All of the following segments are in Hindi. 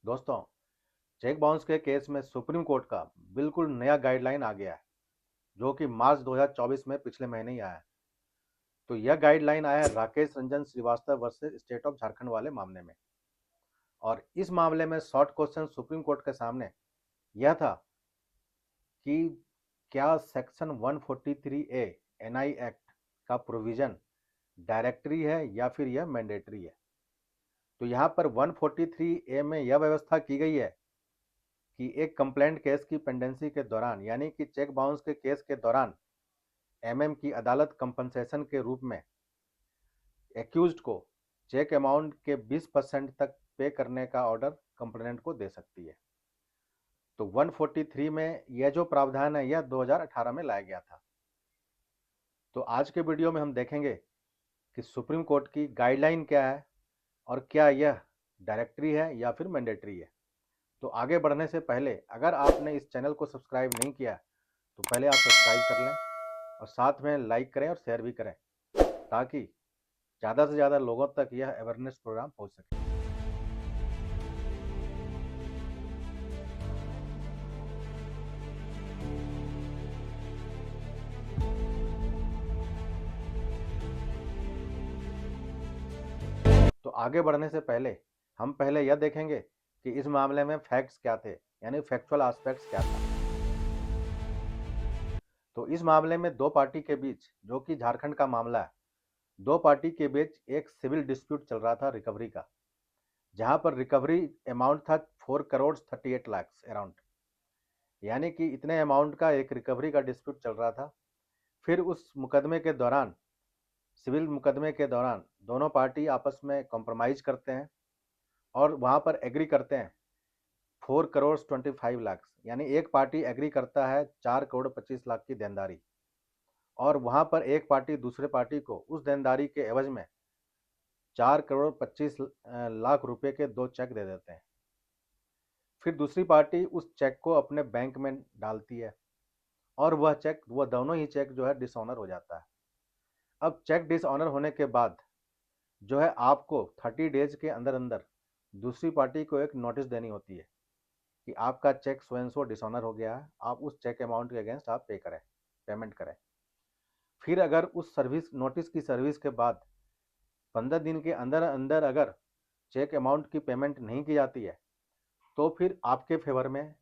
दोस्तों, चेक बाउंस के केस में सुप्रीम कोर्ट का बिल्कुल नया गाइडलाइन आ गया है, जो कि मार्च 2024 में पिछले महीने ही आया है। तो यह गाइडलाइन आया है Rakesh Ranjan Srivastava versus state of Jharkhand वाले मामले में। और इस मामले में शॉर्ट क्वेश्चन सुप्रीम कोर्ट के सामने यह था कि क्या सेक्शन 143 ए एनआई एक्ट का प्रोविजन डायरेक्टरी है या फिर यह मैंडेटरी है। तो यहाँ पर 143 ए में यह व्यवस्था की गई है कि एक कंप्लेंट केस की पेंडेंसी के दौरान, यानी कि चेक बाउंस के केस के दौरान, एमएम की अदालत कंपनसेशन के रूप में एक्यूज्ड को चेक अमाउंट के 20% तक पे करने का ऑर्डर कंप्लेनेंट को दे सकती है। तो 143 में यह जो प्रावधान है यह 2018 में लाया गया था। तो आज के वीडियो में हम देखेंगे कि सुप्रीम कोर्ट की गाइडलाइन क्या है और क्या यह डायरेक्टरी है या फिर मैंडेटरी है। तो आगे बढ़ने से पहले अगर आपने इस चैनल को सब्सक्राइब नहीं किया तो पहले आप सब्सक्राइब कर लें और साथ में लाइक करें और शेयर भी करें, ताकि ज़्यादा से ज़्यादा लोगों तक यह अवेयरनेस प्रोग्राम पहुंच सके। तो आगे बढ़ने से पहले हम पहले यह देखेंगे कि इस मामले में फैक्ट्स क्या थे, यानी फैक्चुअल एस्पेक्ट्स क्या था। तो इस मामले में दो पार्टी के बीच, जो कि झारखंड का मामला है, दो पार्टी के बीच एक सिविल डिस्प्यूट चल रहा था रिकवरी का, जहां पर रिकवरी अमाउंट था 4,38,00,000 अराउंड, यानी कि इतने अमाउंट का एक रिकवरी का डिस्प्यूट चल रहा था। फिर उस मुकदमे के दौरान, सिविल मुकदमे के दौरान, दोनों पार्टी आपस में कॉम्प्रोमाइज करते हैं और वहां पर एग्री करते हैं 4,25,00,000, यानी एक पार्टी एग्री करता है 4,25,00,000 की देनदारी, और वहां पर एक पार्टी दूसरे पार्टी को उस देनदारी के एवज में 4,25,00,000 रुपए के दो चेक दे देते हैं। फिर दूसरी पार्टी उस चेक को अपने बैंक में डालती है और वह दोनों ही चेक जो है डिसऑनर हो जाता है। अब चेक डिसऑनर होने के बाद जो है आपको 30 डेज के अंदर अंदर दूसरी पार्टी को एक नोटिस देनी होती है कि आपका cheque so and so dishonour हो गया है, आप उस चेक अमाउंट के अगेंस्ट आप पेमेंट करें। फिर अगर उस सर्विस नोटिस की सर्विस के बाद 15 दिन के अंदर अंदर अगर चेक अमाउंट की पेमेंट नहीं की जाती है, तो फिर आपके फेवर में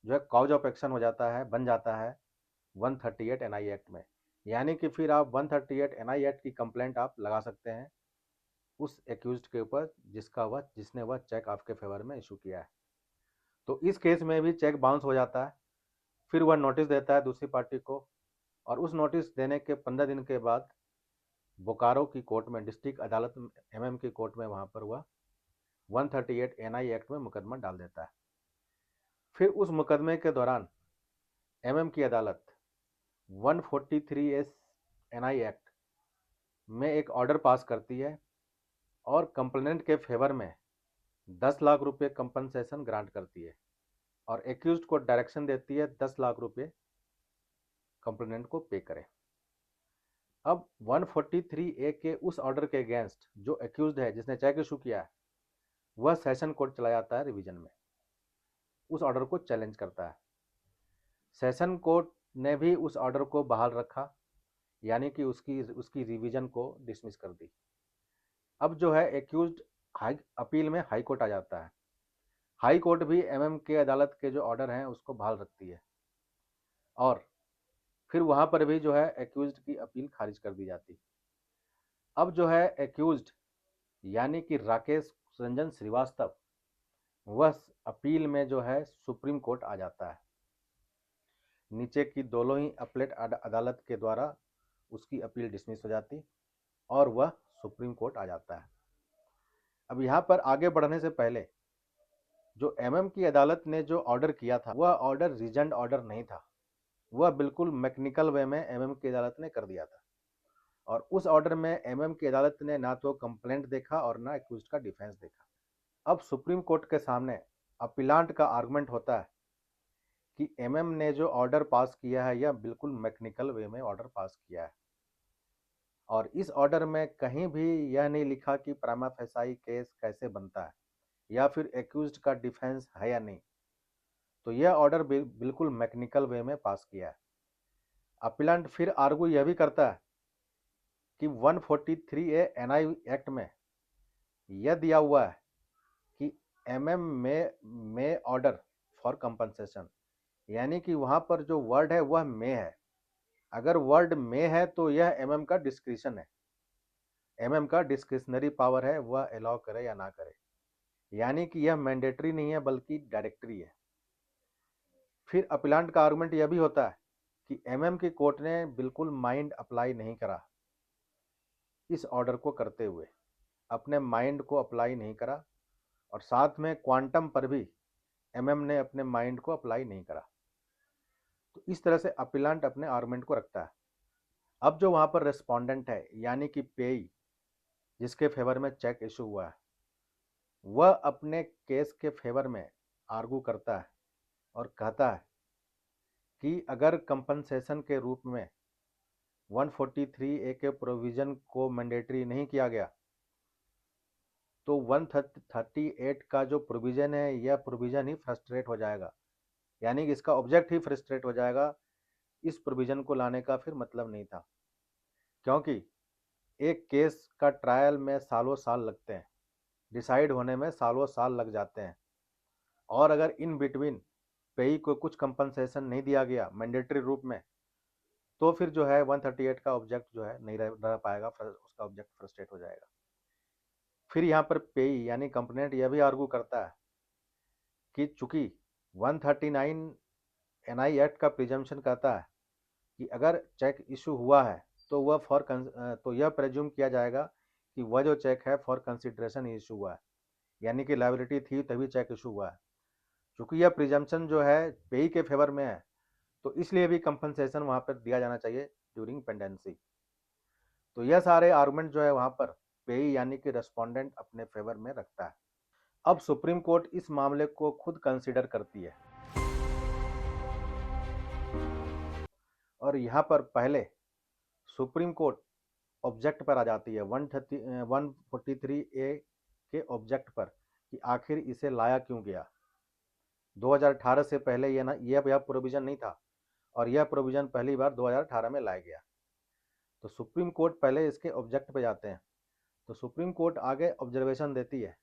जो है कॉज ऑफ एक्शन हो जाता है, बन जाता है 138 एनआई एक्ट में। यानी कि फिर आप 138 एनआई एक्ट की कंप्लेंट आप लगा सकते हैं उस एक्यूज्ड के ऊपर जिसने वह चेक आपके फेवर में इशू किया है। तो इस केस में भी चेक बाउंस हो जाता है। फिर वह नोटिस देता है दूसरी पार्टी को, और उस नोटिस देने के 15 दिन के बाद बोकारो की कोर्ट में, डिस्ट्रिक्ट अदालत एमएम की कोर्ट में, वहां पर वह 138 एनआई एक्ट में मुकदमा डाल देता है। फिर उस मुकदमे के दौरान एमएम की अदालत 143 एस एनआई एक्ट में एक ऑर्डर पास करती है और कंप्लेनेंट के फेवर में 10 लाख रुपए कंपनसेशन ग्रांट करती है और एक्यूज्ड को डायरेक्शन देती है 10 लाख रुपए कंप्लेनेंट को पे करें। अब 143 ए के उस ऑर्डर के अगेंस्ट जो एक्यूज्ड है, जिसने चेक इशू किया है, वह सेशन कोर्ट चला जाता है रिवीजन में, उस ऑर्डर को चैलेंज करता है। सेशन कोर्ट ने भी उस ऑर्डर को बहाल रखा, यानी कि उसकी उसकी रिवीजन को डिसमिस कर दी। अब जो है एक्यूज्ड हाई अपील में हाई कोर्ट आ जाता है। हाई कोर्ट भी एमएम के अदालत के जो ऑर्डर हैं उसको बहाल रखती है, और फिर वहां पर भी जो है एक्यूज्ड की अपील खारिज कर दी जाती। अब जो है एक्यूज्ड, यानी कि राकेश रंजन श्रीवास्तव, वह अपील में जो है सुप्रीम कोर्ट आ जाता है। नीचे की दोनों ही अपीलेट अदालत के द्वारा उसकी अपील डिसमिस हो जाती और वह सुप्रीम कोर्ट आ जाता है। अब यहाँ पर आगे बढ़ने से पहले जो एमएम की अदालत ने जो ऑर्डर किया था, वह ऑर्डर रीजेंट ऑर्डर नहीं था, वह बिल्कुल मैकेनिकल वे में एमएम की अदालत ने कर दिया था। और उस ऑर्डर में एमएम की अदालत ने ना तो कंप्लेंट देखा और ना एक्यूज्ड का डिफेंस देखा। अब सुप्रीम कोर्ट के सामने अपीलांट का आर्गुमेंट होता है कि एमएम ने जो ऑर्डर पास किया है यह बिल्कुल मैकेनिकल वे में ऑर्डर पास किया है, और इस ऑर्डर में कहीं भी यह नहीं लिखा कि प्राइमा फेसाई केस कैसे बनता है, या फिर एक्यूज्ड का डिफेंस है या नहीं। तो यह ऑर्डर बिल्कुल मैकेनिकल वे में पास किया है। अपीलेंट फिर आर्गू यह भी करता है कि 143 ए एनआई एक्ट में यह दिया हुआ है कि एमएम में ऑर्डर फॉर कंपनसेशन, यानी कि वहां पर जो वर्ड है वह में है। अगर वर्ड में है तो यह एमएम का डिस्क्रिशन है, एमएम का डिस्क्रिशनरी पावर है, वह अलाउ करे या ना करे, यानी कि यह मैंडेटरी नहीं है बल्कि डायरेक्टरी है। फिर अपीलेंट का आर्गुमेंट यह भी होता है कि एमएम की कोर्ट ने बिल्कुल माइंड अप्लाई नहीं करा, इस ऑर्डर को करते हुए अपने माइंड को अप्लाई नहीं करा, और साथ में क्वांटम पर भी एमएम ने अपने माइंड को अप्लाई नहीं करा। तो इस तरह से अपीलेंट अपने आर्गुमेंट को रखता है। अब जो वहां पर रेस्पोंडेंट है यानी कि पेई, जिसके फेवर में चेक इशू हुआ है, वह अपने केस के फेवर में आर्गू करता है और कहता है कि अगर कंपनसेशन के रूप में 143 ए के प्रोविजन को मैंडेटरी नहीं किया गया तो 138 का जो प्रोविजन है यह प्रोविजन ही फ्रस्ट्रेट हो जाएगा, यानी कि इसका ऑब्जेक्ट ही फ्रस्ट्रेट हो जाएगा। इस प्रोविजन को लाने का फिर मतलब नहीं था, क्योंकि एक केस का ट्रायल में सालों साल लगते हैं, डिसाइड होने में सालों साल लग जाते हैं, और अगर इन बिटवीन पेई को कुछ कंपनसेशन नहीं दिया गया मैंडेटरी रूप में तो फिर जो है 138 का ऑब्जेक्ट जो है नहीं रह पाएगा, उसका ऑब्जेक्ट फ्रस्ट्रेट हो जाएगा। फिर यहाँ पर पेई यानी कंप्लेंट यह भी आर्गू करता है कि चूंकि 139 एनआई एक्ट का प्रिजम्पशन कहता है कि अगर चेक इशू हुआ है तो वह तो यह प्रेज्यूम किया जाएगा कि वह जो चेक है फॉर कंसिडरेशन ही इशू हुआ है, यानी कि लायबिलिटी थी तभी चेक इशू हुआ है। चूंकि यह प्रिजम्पशन जो है पेई के फेवर में है तो इसलिए भी कंपनसेशन वहां पर दिया जाना चाहिए ड्यूरिंग पेंडेंसी। तो यह सारे आर्गुमेंट जो है वहां पर पेई यानी कि रेस्पोंडेंट अपने फेवर में रखता है। अब सुप्रीम कोर्ट इस मामले को खुद कंसिडर करती है, और यहाँ पर पहले सुप्रीम कोर्ट ऑब्जेक्ट पर आ जाती है 143 ए के ऑब्जेक्ट पर कि आखिर इसे लाया क्यों गया। 2018 से पहले यह प्रोविजन नहीं था, और यह प्रोविजन पहली बार 2018 में लाया गया। तो सुप्रीम कोर्ट पहले इसके ऑब्जेक्ट पे जाते हैं। तो सुप्रीम कोर्ट आगे ऑब्जर्वेशन देती है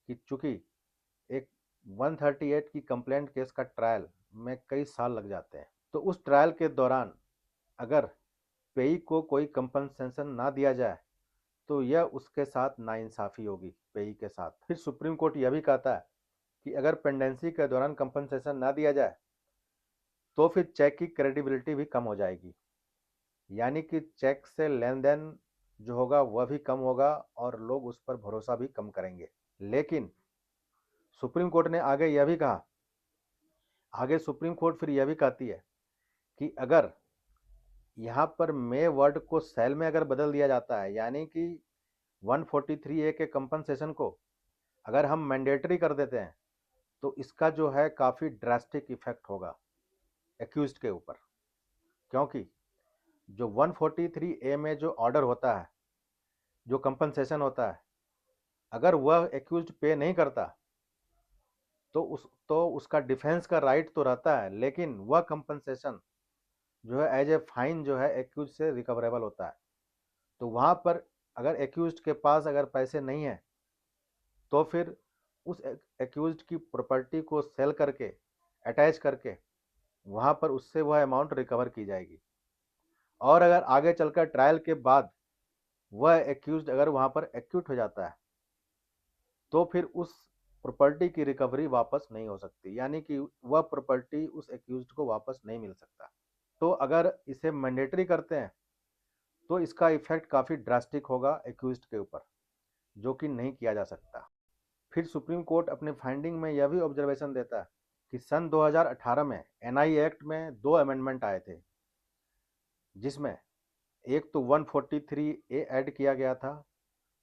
कि चूंकि एक 138 की कंप्लेंट केस का ट्रायल में कई साल लग जाते हैं, तो उस ट्रायल के दौरान अगर पेई को कोई कंपनसेशन ना दिया जाए तो यह उसके साथ नाइंसाफी होगी पेई के साथ। फिर सुप्रीम कोर्ट यह भी कहता है कि अगर पेंडेंसी के दौरान कंपनसेशन ना दिया जाए तो फिर चेक की क्रेडिबिलिटी भी कम हो जाएगी, यानी कि चेक से लेन देन जो होगा वह भी कम होगा और लोग उस पर भरोसा भी कम करेंगे। लेकिन सुप्रीम कोर्ट ने आगे यह भी कहा, आगे सुप्रीम कोर्ट फिर यह भी कहती है कि अगर यहाँ पर मे वर्ड को सेल में अगर बदल दिया जाता है, यानी कि 143 ए के कंपनसेशन को अगर हम मैंडेटरी कर देते हैं तो इसका जो है काफ़ी ड्रास्टिक इफेक्ट होगा एक्यूज्ड के ऊपर, क्योंकि जो 143 ए में जो ऑर्डर होता है, जो कंपनसेशन होता है, अगर वह एक्यूज्ड पे नहीं करता तो उसका डिफेंस का राइट तो रहता है, लेकिन वह कंपनसेशन जो है एज ए फाइन जो है एक्यूज से रिकवरेबल होता है। तो वहाँ पर अगर एक्यूज्ड के पास अगर पैसे नहीं है तो फिर उस एक्यूज्ड की प्रॉपर्टी को सेल करके अटैच करके वहाँ पर उससे वह अमाउंट रिकवर की जाएगी। और अगर आगे चलकर ट्रायल के बाद वह एक्यूज्ड अगर वहाँ पर एक्यूट हो जाता है तो फिर उस प्रॉपर्टी की रिकवरी वापस नहीं हो सकती, यानी कि वह प्रॉपर्टी उस एक्यूज्ड को वापस नहीं मिल सकता। तो अगर इसे मैंडेटरी करते हैं तो इसका इफेक्ट काफ़ी ड्रास्टिक होगा एक्यूज्ड के ऊपर, जो कि नहीं किया जा सकता। फिर सुप्रीम कोर्ट अपने फाइंडिंग में यह भी ऑब्जर्वेशन देता है कि सन 2018 में एनआई एक्ट में 2 अमेंडमेंट आए थे, जिसमें एक तो 143 ए ऐड किया गया था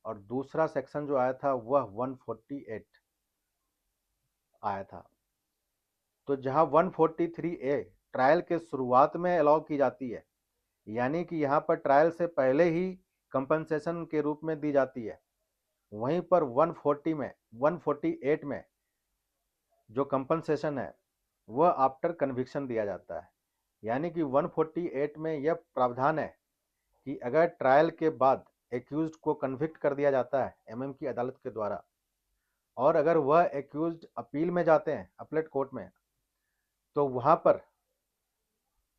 और दूसरा सेक्शन जो आया था वह 148 आया था। तो जहां 143 ए ट्रायल के शुरुआत में अलाउ की जाती है, यानी कि यहाँ पर ट्रायल से पहले ही कंपनसेशन के रूप में दी जाती है, वहीं पर 148 में जो कंपनसेशन है वह आफ्टर कन्विक्शन दिया जाता है। यानी कि 148 में यह प्रावधान है कि अगर ट्रायल के बाद एक्यूज्ड को कन्विक्ट कर दिया जाता है एमएम की अदालत के द्वारा, और अगर वह एक्यूज्ड अपील में जाते हैं अपलेट कोर्ट में, तो वहां पर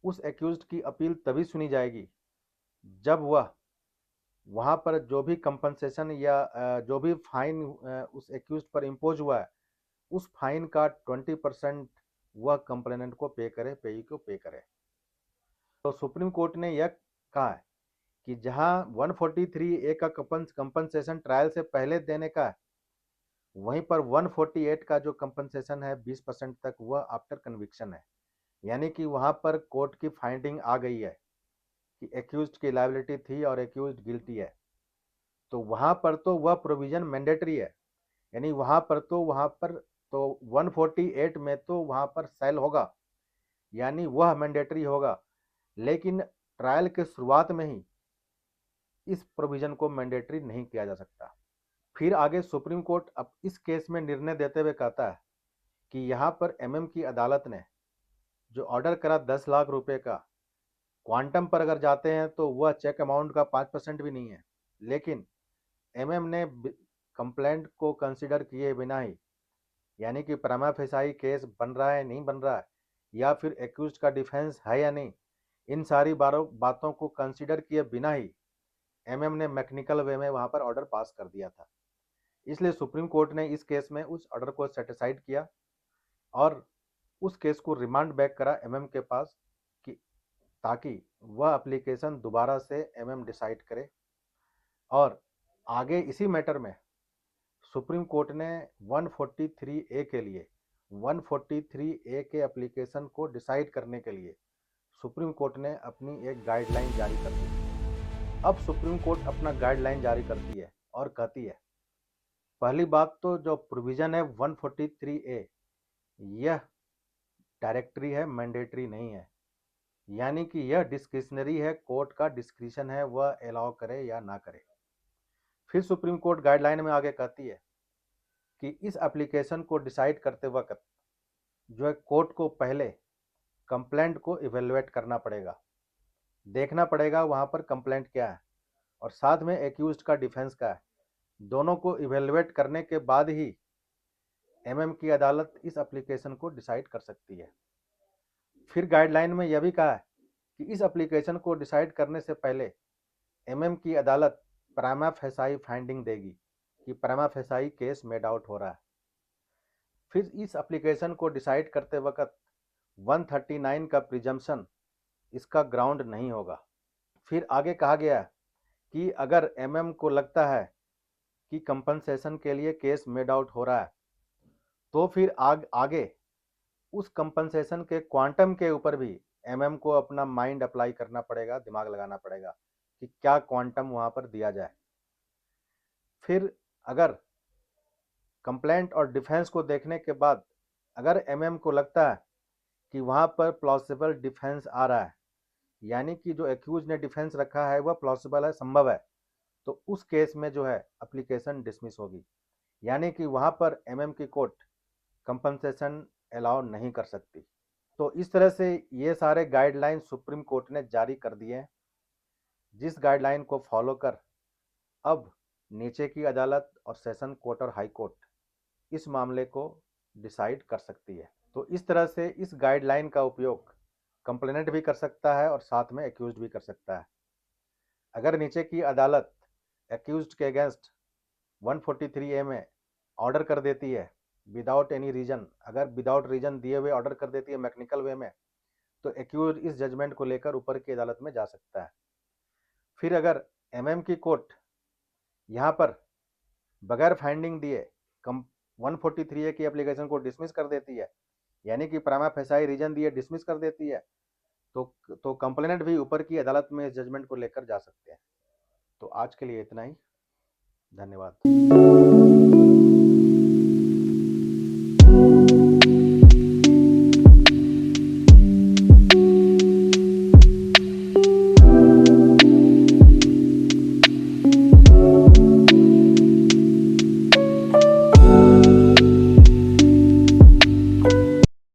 उस एक्यूज्ड की अपील तभी सुनी जाएगी जब वह वहां पर जो भी कंपनसेशन या जो भी फाइन उस एक्यूज्ड पर इम्पोज हुआ है उस फाइन का 20% वह कंप्लेनेंट को पे करे, पेई को पे करे। तो सुप्रीम कोर्ट ने यह कहा है कि जहां 143A का कंपनसेशन ट्रायल से पहले देने का है, वहीं पर 148 का जो कंपनसेशन है 20% तक वह आफ्टर कन्विक्शन है। यानी कि वहां पर कोर्ट की फाइंडिंग आ गई है कि एक्यूज्ड की लायबिलिटी थी और एक्यूज्ड गिल्टी है, तो वहां पर तो वह प्रोविजन मैंडेटरी है। यानी वहां पर तो 148 में तो वहां पर सेल होगा, यानी वह मैंडेटरी होगा। लेकिन ट्रायल के शुरुआत में ही इस प्रोविजन को मैंडेटरी नहीं किया जा सकता। फिर आगे सुप्रीम कोर्ट अब इस केस में निर्णय देते हुए कहता है कि यहाँ पर एमएम की अदालत ने जो ऑर्डर करा 10 लाख रुपए का, क्वांटम पर अगर जाते हैं तो वह चेक अमाउंट का 5% भी नहीं है। लेकिन एमएम ने कंप्लेंट को कंसिडर किए बिना ही, यानी कि प्रमा फेसाई केस बन रहा है नहीं बन रहा है, या फिर एक्यूज्ड का डिफेंस है या नहीं, इन सारी बातों को कंसिडर किए बिना ही एमएम ने मैकेनिकल वे में वहां पर ऑर्डर पास कर दिया था। इसलिए सुप्रीम कोर्ट ने इस केस में उस ऑर्डर को सेटिसाइड किया और उस केस को रिमांड बैक करा एमएम के पास, कि ताकि वह एप्लीकेशन दोबारा से एमएम डिसाइड करे। और आगे इसी मैटर में सुप्रीम कोर्ट ने 143A के लिए 143A के एप्लीकेशन को डिसाइड करने के लिए सुप्रीम कोर्ट ने अपनी एक गाइडलाइन जारी कर दी। अब सुप्रीम कोर्ट अपना गाइडलाइन जारी करती है और कहती है, पहली बात तो जो प्रोविजन है 143A यह डायरेक्टरी है, मैंडेटरी नहीं है। यानी कि यह डिस्क्रिशनरी है, कोर्ट का डिस्क्रिशन है वह अलाउ करे या ना करे। फिर सुप्रीम कोर्ट गाइडलाइन में आगे कहती है कि इस एप्लीकेशन को डिसाइड करते वक्त जो है कोर्ट को पहले कंप्लेंट को इवेलुएट करना पड़ेगा, देखना पड़ेगा वहां पर कंप्लेंट क्या है और साथ में एक्यूज्ड का डिफेंस क्या है। दोनों को इवेलुएट करने के बाद ही एमएम की अदालत इस एप्लीकेशन को डिसाइड कर सकती है। फिर गाइडलाइन में यह भी कहा है कि इस एप्लीकेशन को डिसाइड करने से पहले एमएम की अदालत प्रिमा फेसाई फाइंडिंग देगी कि प्रिमा फेसाई केस मेड आउट हो रहा है। फिर इस एप्लीकेशन को डिसाइड करते वक्त 139 का प्रिजम्पशन इसका ग्राउंड नहीं होगा। फिर आगे कहा गया कि अगर एमएम को लगता है कि कंपनसेशन के लिए केस मेड आउट हो रहा है, तो फिर आगे उस कंपनसेशन के क्वांटम के ऊपर भी एमएम को अपना माइंड अप्लाई करना पड़ेगा, दिमाग लगाना पड़ेगा कि क्या क्वांटम वहां पर दिया जाए। फिर अगर कंप्लेंट और डिफेंस को देखने के बाद अगर एमएम को लगता है कि वहां पर प्लॉसिबल डिफेंस आ रहा है, यानी कि जो एक्यूज ने डिफेंस रखा है वह प्लॉसिबल है, संभव है, तो उस केस में जो है एप्लीकेशन डिसमिस होगी। यानी कि वहां पर एमएम की कोर्ट कंपनसेशन अलाउ नहीं कर सकती। तो इस तरह से ये सारे गाइडलाइन सुप्रीम कोर्ट ने जारी कर दिए हैं, जिस गाइडलाइन को फॉलो कर अब नीचे की अदालत और सेशन कोर्ट और हाई कोर्ट इस मामले को डिसाइड कर सकती है। तो इस तरह से इस गाइडलाइन का उपयोग कंप्लेनेंट भी कर सकता है और साथ में एक्यूज्ड भी कर सकता है। अगर नीचे की अदालत एक्यूज्ड के अगेंस्ट 143A में ऑर्डर कर देती है विदाउट एनी रीजन, अगर विदाउट रीजन दिए हुए ऑर्डर कर देती है मैकेनिकल वे में, तो एक्यूज इस जजमेंट को लेकर ऊपर की अदालत में जा सकता है। फिर अगर एमएम की कोर्ट यहाँ पर बगैर फाइंडिंग दिए 143A की एप्लीकेशन को डिसमिस कर देती है, यानी कि प्रिमा फेसाई रीजन दिए डिसमिस कर देती है, तो कंप्लेनेंट भी ऊपर की अदालत में इस जजमेंट को लेकर जा सकते हैं। तो आज के लिए इतना ही, धन्यवाद।